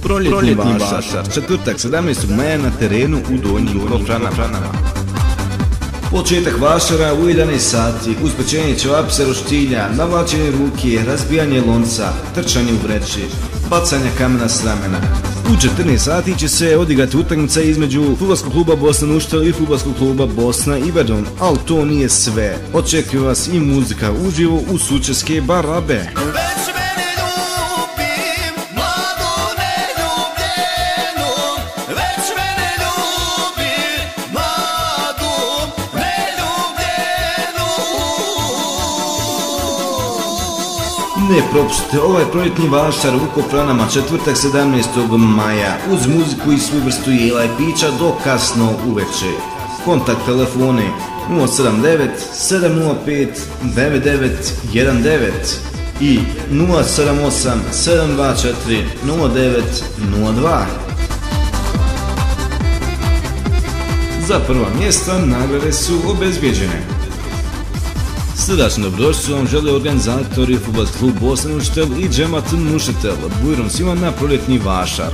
Proljetni vašar, četvrtak 17. maja na terenu u Donjim Kofranama. Početak vašara u 11 sati, uz pečenje ćevapisa roštilja, navlačenje ruke, razbijanje lonca, trčanje u vreći, bacanje kamena s ramena. U 14 sati će se odigrati utakmica između fudbalskog kluba Bosna Nuštel i fudbalskog kluba Bosna Ibadan, ali to nije sve. Očekuje vas i muzika uživo u Sučeske barabe. Ne propustite ovaj proljetni vašar u Kofranama četvrtak 17. maja uz muziku i svu vrstu jela i pića do kasno uveče. Kontakt telefone 079 705 9919 i 078 724 0902. Za prva mjesta nagrade su obezbijeđene. Srdačno dobrodošli vam žele organizatori fudbalski klub Bosna Nuštel i Džemat Nuštel. Bujrom svima na proljetni vašar.